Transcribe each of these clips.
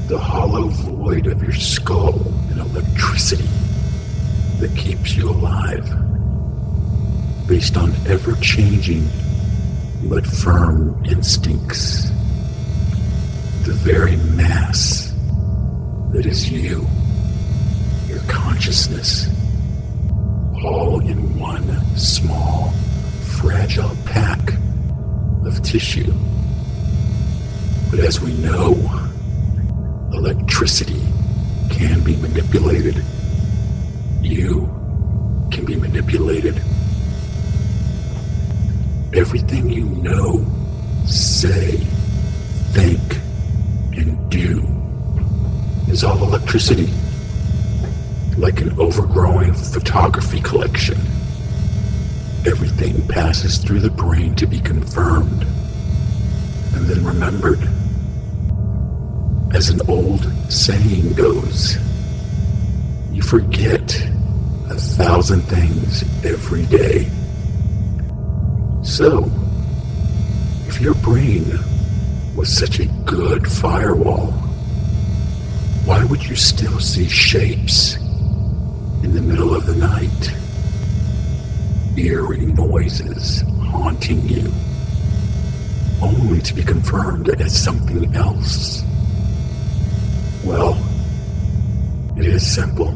The hollow void of your skull and electricity that keeps you alive, based on ever-changing but firm instincts. The very mass that is you, your consciousness, all in one small, fragile pack of tissue. But as we know, electricity can be manipulated. You can be manipulated. Everything you know, say, think, and do is all electricity, like an overgrowing photography collection. Everything passes through the brain to be confirmed and then remembered. As an old saying goes, you forget 1,000 things every day. So, if your brain was such a good firewall, why would you still see shapes in the middle of the night? Eerie noises haunting you, only to be confirmed as something else. Well, it is simple.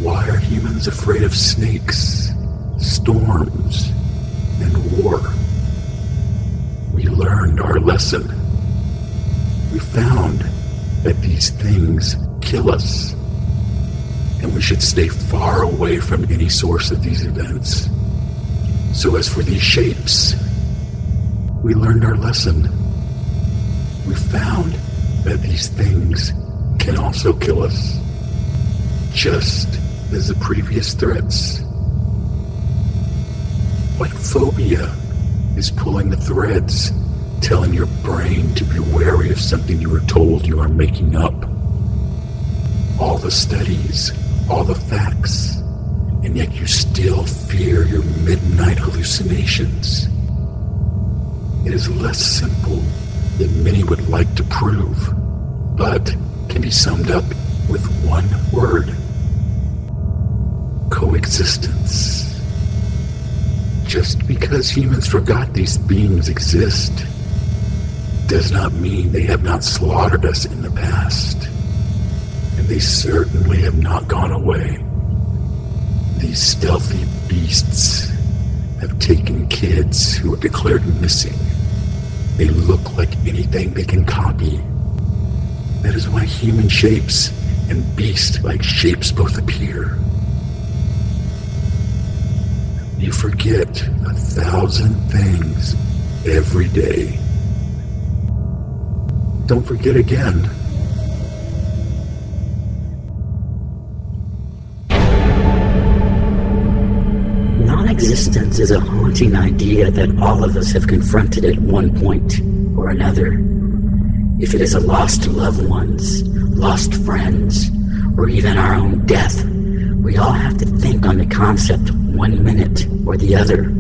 Why are humans afraid of snakes, storms, and war? We learned our lesson. We found that these things kill us, and we should stay far away from any source of these events. So as for these shapes, we learned our lesson. We found that these things can also kill us, just as the previous threats. What phobia is pulling the threads, telling your brain to be wary of something you were told you are making up? All the studies, all the facts, and yet you still fear your midnight hallucinations. It is less simple than many would like to prove, but can be summed up with one word: coexistence. Just because humans forgot these beings exist does not mean they have not slaughtered us in the past. And they certainly have not gone away. These stealthy beasts have taken kids who are declared missing. They look like anything they can copy. That is why human shapes and beast-like shapes both appear. You forget 1,000 things every day. Don't forget again. Non-existence is a haunting idea that all of us have confronted at one point or another. If it is a lost loved ones, lost friends, or even our own death, we all have to think on the concept 1 minute or the other.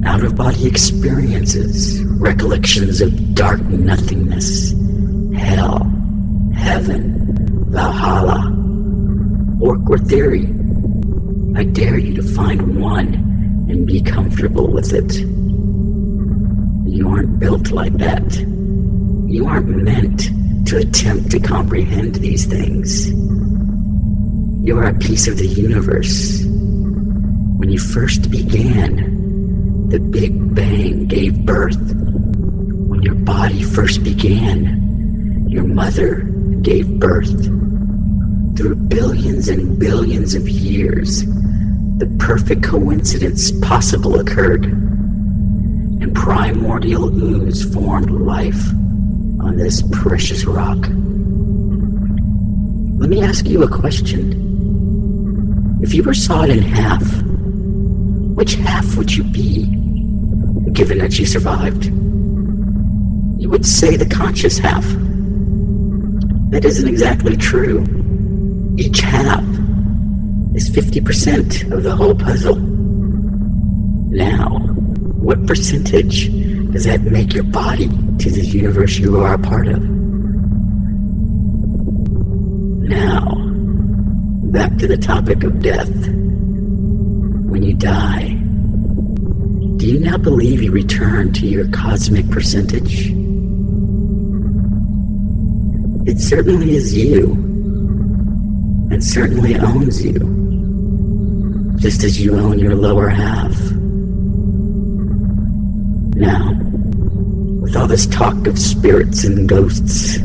Out-of-body experiences, recollections of dark nothingness, hell, heaven, Valhalla, or theory. I dare you to find one and be comfortable with it. You aren't built like that. You aren't meant to attempt to comprehend these things. You are a piece of the universe. When you first began, the Big Bang gave birth. When your body first began, your mother gave birth. Through billions and billions of years, the perfect coincidence possible occurred, and primordial ooze formed life on this precious rock. Let me ask you a question. If you were sawed in half, which half would you be, given that you survived? You would say the conscious half. That isn't exactly true. Each half is 50% of the whole puzzle. Now, what percentage Does that make your body to the universe you are a part of? Now, back to the topic of death. When you die, do you now believe you return to your cosmic percentage? It certainly is you, and certainly owns you, just as you own your lower half. Now, with all this talk of spirits and ghosts,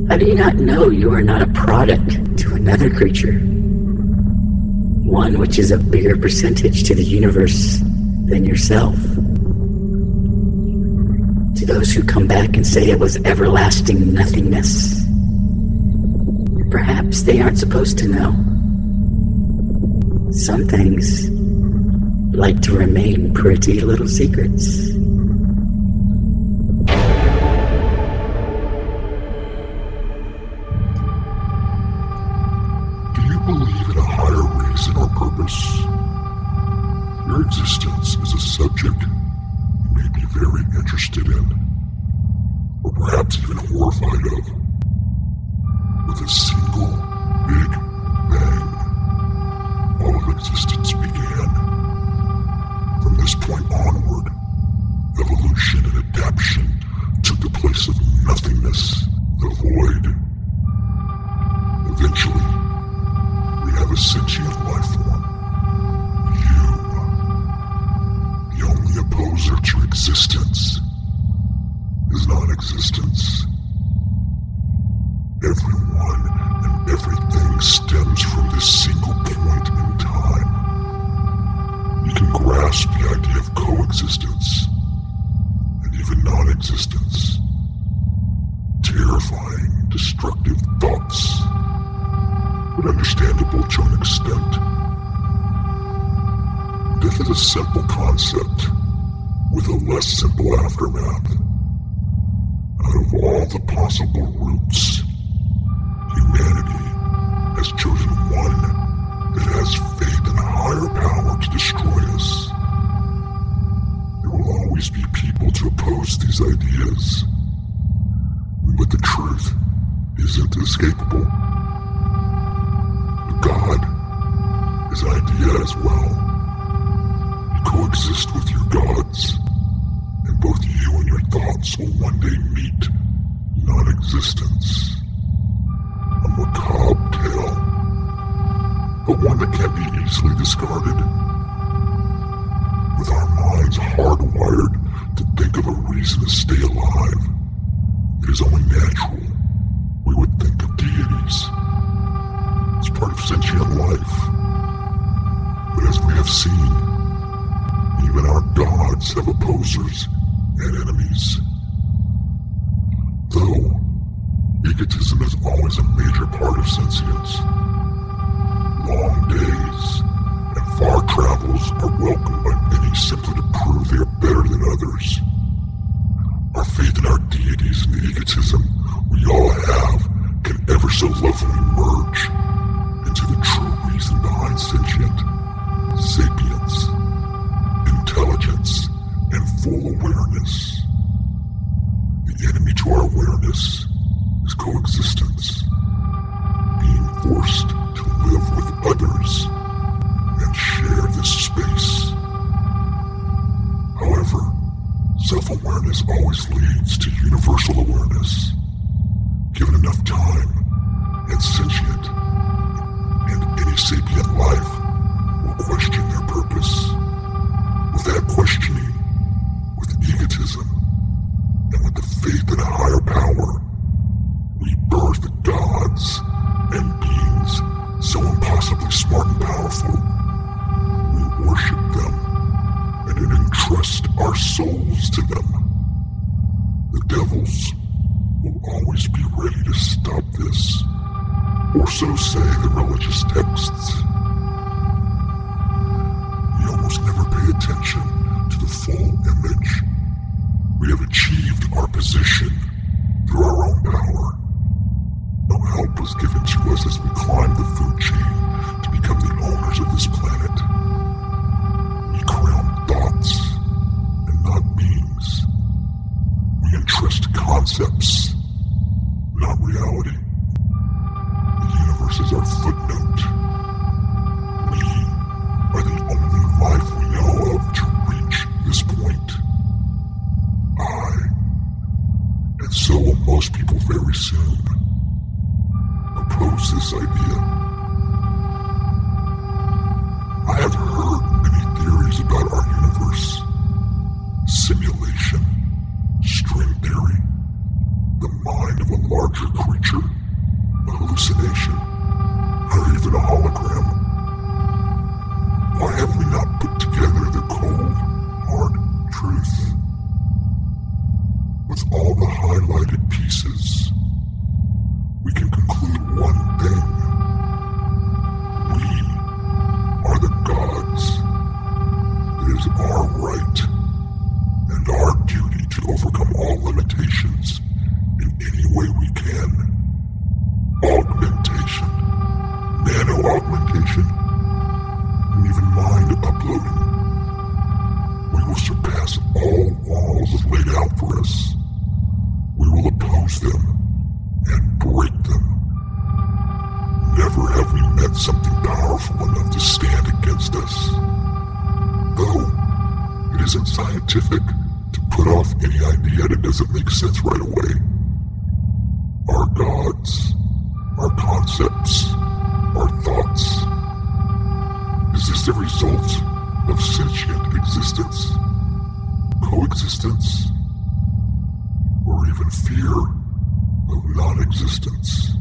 how do you not know you are not a product to another creature? One which is a bigger percentage to the universe than yourself. To those who come back and say it was everlasting nothingness, perhaps they aren't supposed to know. Some things like to remain pretty little secrets. Do you believe in a higher reason or purpose? Your existence is a subject you may be very interested in, or perhaps even horrified of. With a single big bang, all of existence began. From this point onward, evolution and adaptation took the place of nothingness, the void. Eventually, we have a sentient life form. You. The only opposer to existence is non-existence. Everyone and everything stems from this single point in time. You can grasp the idea of coexistence and even non-existence. Terrifying, destructive thoughts, but understandable to an extent. Death is a simple concept with a less simple aftermath. Out of all the possible routes, humanity has chosen one that has faith in a higher power to destroy us. There will always be people to oppose these ideas, but the truth isn't escapable. God is an idea as well. You coexist with your gods, and both you and your thoughts will one day meet non-existence. A macabre tale, but one that can't be easily discarded. With our minds hardwired to think of a reason to stay alive, it is only natural we would think of deities. It's part of sentient life. But as we have seen, even our gods have opposers and enemies. Though, egotism is always a major part of sentience. Long days and far travels are welcomed by many simply to prove they are better than others. Our faith in our deities and the egotism we all have can ever so lovingly merge into the true reason behind sentient, sapience, intelligence, and full awareness. The enemy to our awareness is coexistence, being forced to live with others and share this space. However, self-awareness always leads to universal awareness. Given enough time, and sentient, and any sapient life will question their purpose. With that questioning, with egotism, and with the faith in a higher power, we birth gods and beings so impossibly smart and powerful. We worship them and entrust our souls to them. The devils will always be ready to stop this, or so say the religious texts. We almost never pay attention to the full image. We have achieved our position through our own power. No help was given to us as we climbed the food chain to become the owners of this planet. We crown thoughts and not beings. concepts, not reality. The universe is our footnote. We are the only life we know of to reach this point. And so will most people very soon, oppose this idea. I have heard many theories about our universe. Simulation, string theory, the mind of a larger creature, a hallucination, or even a hologram. Why have we not put together the cold, hard truth? With all the highlighted pieces, we can conclude one thing. We are the gods. It is our right and our duty to overcome all limitations in any way we can. Augmentation, nano-augmentation, and even mind uploading. We will surpass all walls laid out for us. We will oppose them and break them. Never have we met something powerful enough to stand against us. Though it isn't scientific to put off any idea that doesn't make sense right away. Our gods, our concepts, our thoughts. Is this the result of sentient existence, coexistence, or even fear of non-existence?